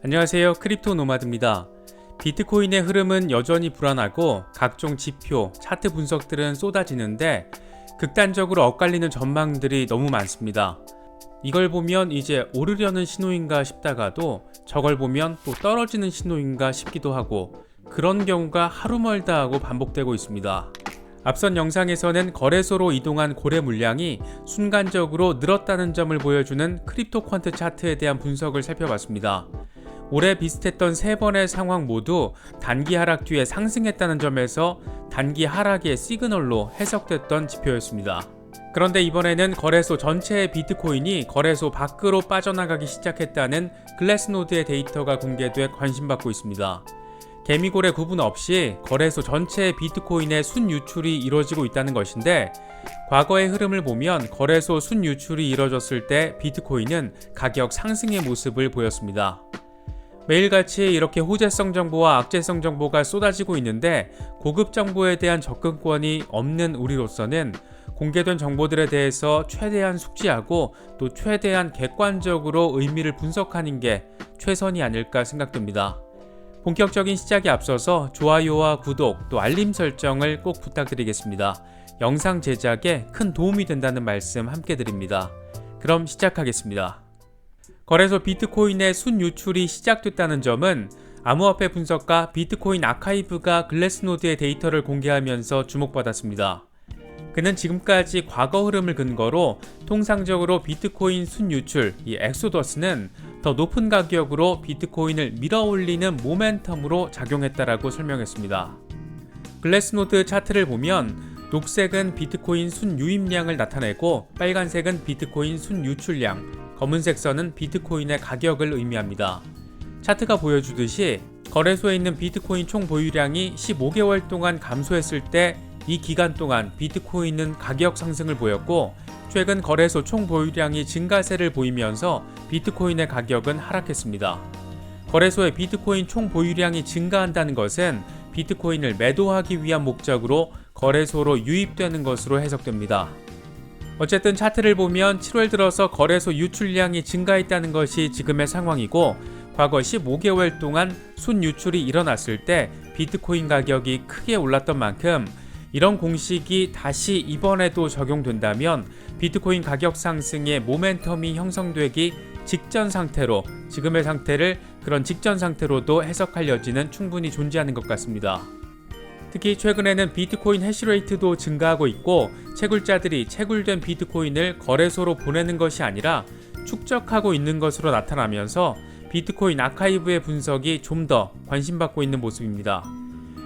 안녕하세요. 크립토 노마드입니다. 비트코인의 흐름은 여전히 불안하고 각종 지표, 차트 분석들은 쏟아지는데 극단적으로 엇갈리는 전망들이 너무 많습니다. 이걸 보면 이제 오르려는 신호인가 싶다가도 저걸 보면 또 떨어지는 신호인가 싶기도 하고 그런 경우가 하루 멀다 하고 반복되고 있습니다. 앞선 영상에서는 거래소로 이동한 거래 물량이 순간적으로 늘었다는 점을 보여주는 크립토 퀀트 차트에 대한 분석을 살펴봤습니다. 올해 비슷했던 세 번의 상황 모두 단기 하락 뒤에 상승했다는 점에서 단기 하락의 시그널로 해석됐던 지표였습니다. 그런데 이번에는 거래소 전체의 비트코인이 거래소 밖으로 빠져나가기 시작했다는 글래스노드의 데이터가 공개돼 관심받고 있습니다. 개미고래 구분 없이 거래소 전체의 비트코인의 순유출이 이루어지고 있다는 것인데 과거의 흐름을 보면 거래소 순유출이 이루어졌을 때 비트코인은 가격 상승의 모습을 보였습니다. 매일같이 이렇게 호재성 정보와 악재성 정보가 쏟아지고 있는데 고급 정보에 대한 접근권이 없는 우리로서는 공개된 정보들에 대해서 최대한 숙지하고 또 최대한 객관적으로 의미를 분석하는 게 최선이 아닐까 생각됩니다. 본격적인 시작에 앞서서 좋아요와 구독 또 알림 설정을 꼭 부탁드리겠습니다. 영상 제작에 큰 도움이 된다는 말씀 함께 드립니다. 그럼 시작하겠습니다. 거래소 비트코인의 순유출이 시작됐다는 점은 암호화폐 분석가 비트코인 아카이브가 글래스노드의 데이터를 공개하면서 주목받았습니다. 그는 지금까지 과거 흐름을 근거로 통상적으로 비트코인 순유출, 이 엑소더스는 더 높은 가격으로 비트코인을 밀어올리는 모멘텀으로 작용했다라고 설명했습니다. 글래스노드 차트를 보면 녹색은 비트코인 순유입량을 나타내고 빨간색은 비트코인 순유출량, 검은색 선은 비트코인의 가격을 의미합니다. 차트가 보여주듯이 거래소에 있는 비트코인 총 보유량이 15개월 동안 감소했을 때 이 기간 동안 비트코인은 가격 상승을 보였고 최근 거래소 총 보유량이 증가세를 보이면서 비트코인의 가격은 하락했습니다. 거래소의 비트코인 총 보유량이 증가한다는 것은 비트코인을 매도하기 위한 목적으로 거래소로 유입되는 것으로 해석됩니다. 어쨌든 차트를 보면 7월 들어서 거래소 유출량이 증가했다는 것이 지금의 상황이고 과거 15개월 동안 순유출이 일어났을 때 비트코인 가격이 크게 올랐던 만큼 이런 공식이 다시 이번에도 적용된다면 비트코인 가격 상승의 모멘텀이 형성되기 직전 상태로 지금의 상태를 그런 직전 상태로도 해석할 여지는 충분히 존재하는 것 같습니다. 특히 최근에는 비트코인 해시레이트도 증가하고 있고 채굴자들이 채굴된 비트코인을 거래소로 보내는 것이 아니라 축적하고 있는 것으로 나타나면서 비트코인 아카이브의 분석이 좀 더 관심받고 있는 모습입니다.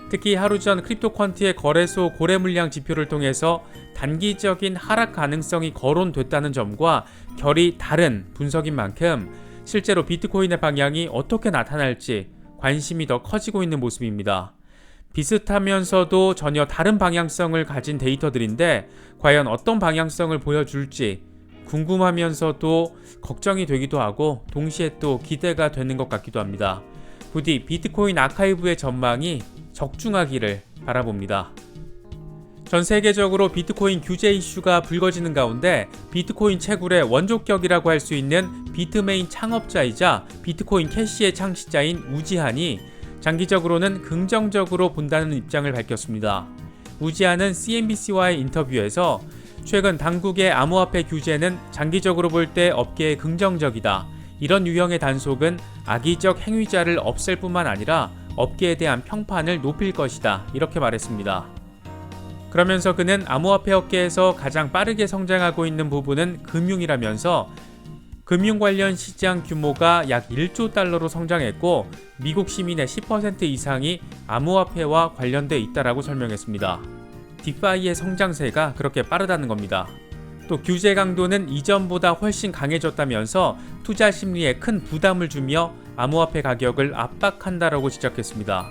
특히 하루 전 크립토 퀀트의 거래소 거래 물량 지표를 통해서 단기적인 하락 가능성이 거론됐다는 점과 결이 다른 분석인 만큼 실제로 비트코인의 방향이 어떻게 나타날지 관심이 더 커지고 있는 모습입니다. 비슷하면서도 전혀 다른 방향성을 가진 데이터들인데 과연 어떤 방향성을 보여줄지 궁금하면서도 걱정이 되기도 하고 동시에 또 기대가 되는 것 같기도 합니다. 부디 비트코인 아카이브의 전망이 적중하기를 바라봅니다. 전 세계적으로 비트코인 규제 이슈가 불거지는 가운데 비트코인 채굴의 원조격이라고 할 수 있는 비트메인 창업자이자 비트코인 캐시의 창시자인 우지한이 장기적으로는 긍정적으로 본다는 입장을 밝혔습니다. 우지한은 CNBC와의 인터뷰에서 최근 당국의 암호화폐 규제는 장기적으로 볼 때 업계에 긍정적이다. 이런 유형의 단속은 악의적 행위자를 없앨 뿐만 아니라 업계에 대한 평판을 높일 것이다. 이렇게 말했습니다. 그러면서 그는 암호화폐 업계에서 가장 빠르게 성장하고 있는 부분은 금융이라면서 금융 관련 시장 규모가 약 1조 달러로 성장했고 미국 시민의 10% 이상이 암호화폐와 관련돼 있다라고 설명했습니다. 디파이의 성장세가 그렇게 빠르다는 겁니다. 또 규제 강도는 이전보다 훨씬 강해졌다면서 투자 심리에 큰 부담을 주며 암호화폐 가격을 압박한다라고 지적했습니다.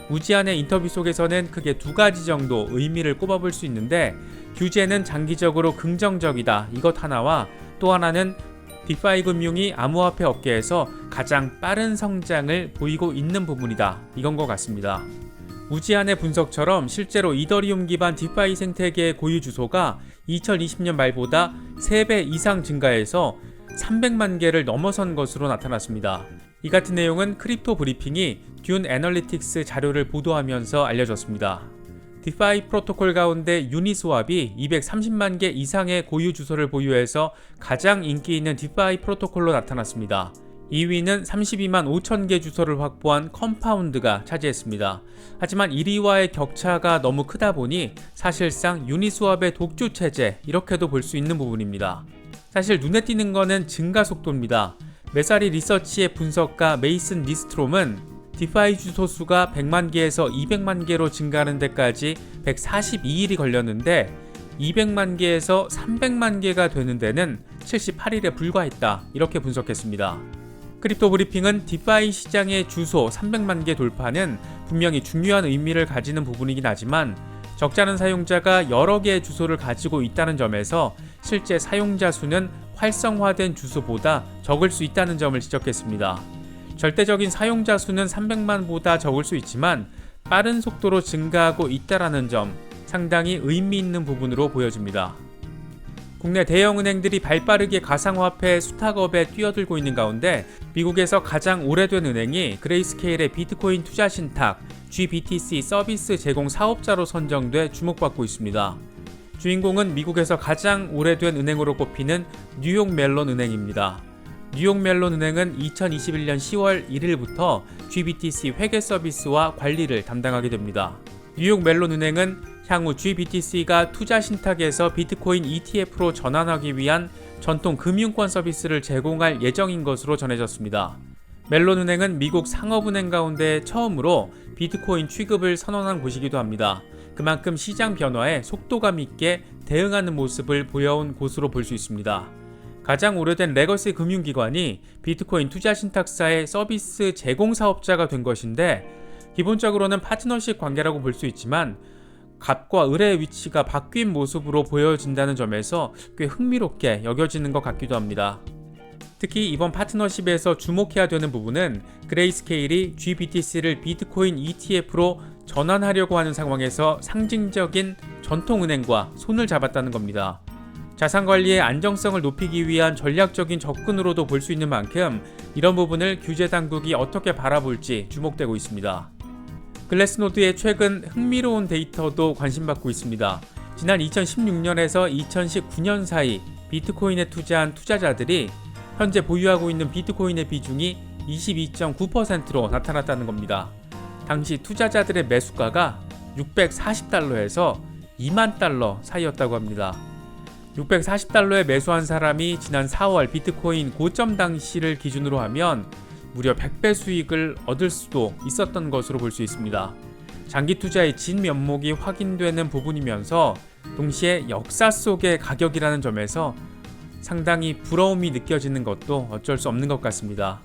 우지한의 인터뷰 속에서는 크게 두 가지 정도 의미를 꼽아볼 수 있는데 규제는 장기적으로 긍정적이다 이것 하나와 또 하나는 디파이 금융이 암호화폐 업계에서 가장 빠른 성장을 보이고 있는 부분이다 이건 것 같습니다. 우지한의 분석처럼 실제로 이더리움 기반 디파이 생태계의 고유 주소가 2020년 말보다 3배 이상 증가해서 300만 개를 넘어선 것으로 나타났습니다. 이 같은 내용은 크립토 브리핑이 듄 애널리틱스 자료를 보도하면서 알려졌습니다. 디파이 프로토콜 가운데 유니스왑이 230만 개 이상의 고유 주소를 보유해서 가장 인기 있는 디파이 프로토콜로 나타났습니다. 2위는 32만 5천 개 주소를 확보한 컴파운드가 차지했습니다. 하지만 1위와의 격차가 너무 크다 보니 사실상 유니스왑의 독주 체제, 이렇게도 볼 수 있는 부분입니다. 사실 눈에 띄는 거는 증가 속도입니다. 메사리 리서치의 분석가 메이슨 니스트롬은 디파이 주소 수가 100만 개에서 200만 개로 증가하는 데까지 142일이 걸렸는데 200만 개에서 300만 개가 되는 데는 78일에 불과했다, 이렇게 분석했습니다. 크립토 브리핑은 디파이 시장의 주소 300만 개 돌파는 분명히 중요한 의미를 가지는 부분이긴 하지만 적지 않은 사용자가 여러 개의 주소를 가지고 있다는 점에서 실제 사용자 수는 활성화된 주소보다 적을 수 있다는 점을 지적했습니다. 절대적인 사용자 수는 300만보다 적을 수 있지만 빠른 속도로 증가하고 있다는 점, 상당히 의미 있는 부분으로 보여집니다. 국내 대형은행들이 발빠르게 가상화폐 수탁업에 뛰어들고 있는 가운데 미국에서 가장 오래된 은행이 그레이스케일의 비트코인 투자 신탁 GBTC 서비스 제공 사업자로 선정돼 주목받고 있습니다. 주인공은 미국에서 가장 오래된 은행으로 꼽히는 뉴욕 멜론 은행입니다. 뉴욕 멜론 은행은 2021년 10월 1일부터 GBTC 회계 서비스와 관리를 담당하게 됩니다. 뉴욕 멜론 은행은 향후 GBTC가 투자 신탁에서 비트코인 ETF로 전환하기 위한 전통 금융권 서비스를 제공할 예정인 것으로 전해졌습니다. 멜론 은행은 미국 상업은행 가운데 처음으로 비트코인 취급을 선언한 곳이기도 합니다. 그만큼 시장 변화에 속도감 있게 대응하는 모습을 보여온 곳으로 볼 수 있습니다. 가장 오래된 레거시 금융기관이 비트코인 투자 신탁사의 서비스 제공 사업자가 된 것인데 기본적으로는 파트너십 관계라고 볼 수 있지만 갑과 을의 위치가 바뀐 모습으로 보여진다는 점에서 꽤 흥미롭게 여겨지는 것 같기도 합니다. 특히 이번 파트너십에서 주목해야 되는 부분은 그레이스케일이 GBTC를 비트코인 ETF로 전환하려고 하는 상황에서 상징적인 전통은행과 손을 잡았다는 겁니다. 자산관리의 안정성을 높이기 위한 전략적인 접근으로도 볼 수 있는 만큼 이런 부분을 규제당국이 어떻게 바라볼지 주목되고 있습니다. 글래스노드의 최근 흥미로운 데이터도 관심받고 있습니다. 지난 2016년에서 2019년 사이 비트코인에 투자한 투자자들이 현재 보유하고 있는 비트코인의 비중이 22.9%로 나타났다는 겁니다. 당시 투자자들의 매수가가 640달러에서 2만 달러 사이였다고 합니다. 640달러에 매수한 사람이 지난 4월 비트코인 고점 당시를 기준으로 하면 무려 100배 수익을 얻을 수도 있었던 것으로 볼 수 있습니다. 장기 투자의 진면목이 확인되는 부분이면서 동시에 역사 속의 가격이라는 점에서 상당히 부러움이 느껴지는 것도 어쩔 수 없는 것 같습니다.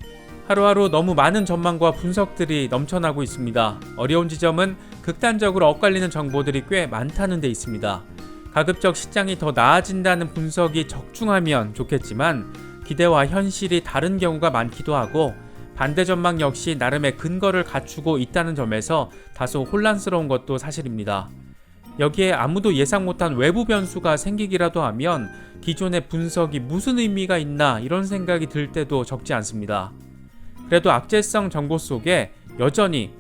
하루하루 너무 많은 전망과 분석들이 넘쳐나고 있습니다. 어려운 지점은 극단적으로 엇갈리는 정보들이 꽤 많다는 데 있습니다. 가급적 시장이 더 나아진다는 분석이 적중하면 좋겠지만 기대와 현실이 다른 경우가 많기도 하고 반대 전망 역시 나름의 근거를 갖추고 있다는 점에서 다소 혼란스러운 것도 사실입니다. 여기에 아무도 예상 못한 외부 변수가 생기기라도 하면 기존의 분석이 무슨 의미가 있나 이런 생각이 들 때도 적지 않습니다. 그래도 악재성 정보 속에 여전히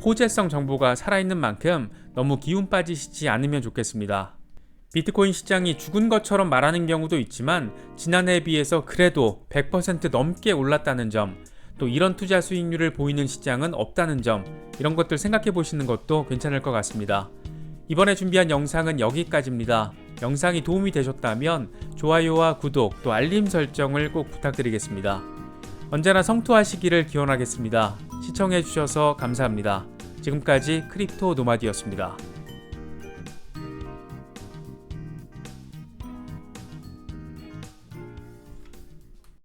호재성 정보가 살아있는 만큼 너무 기운 빠지시지 않으면 좋겠습니다. 비트코인 시장이 죽은 것처럼 말하는 경우도 있지만 지난해에 비해서 그래도 100% 넘게 올랐다는 점, 또 이런 투자 수익률을 보이는 시장은 없다는 점, 이런 것들 생각해 보시는 것도 괜찮을 것 같습니다. 이번에 준비한 영상은 여기까지입니다. 영상이 도움이 되셨다면 좋아요와 구독 또 알림 설정을 꼭 부탁드리겠습니다. 언제나 성투하시기를 기원하겠습니다. 시청해 주셔서 감사합니다. 지금까지 크립토 노마디였습니다.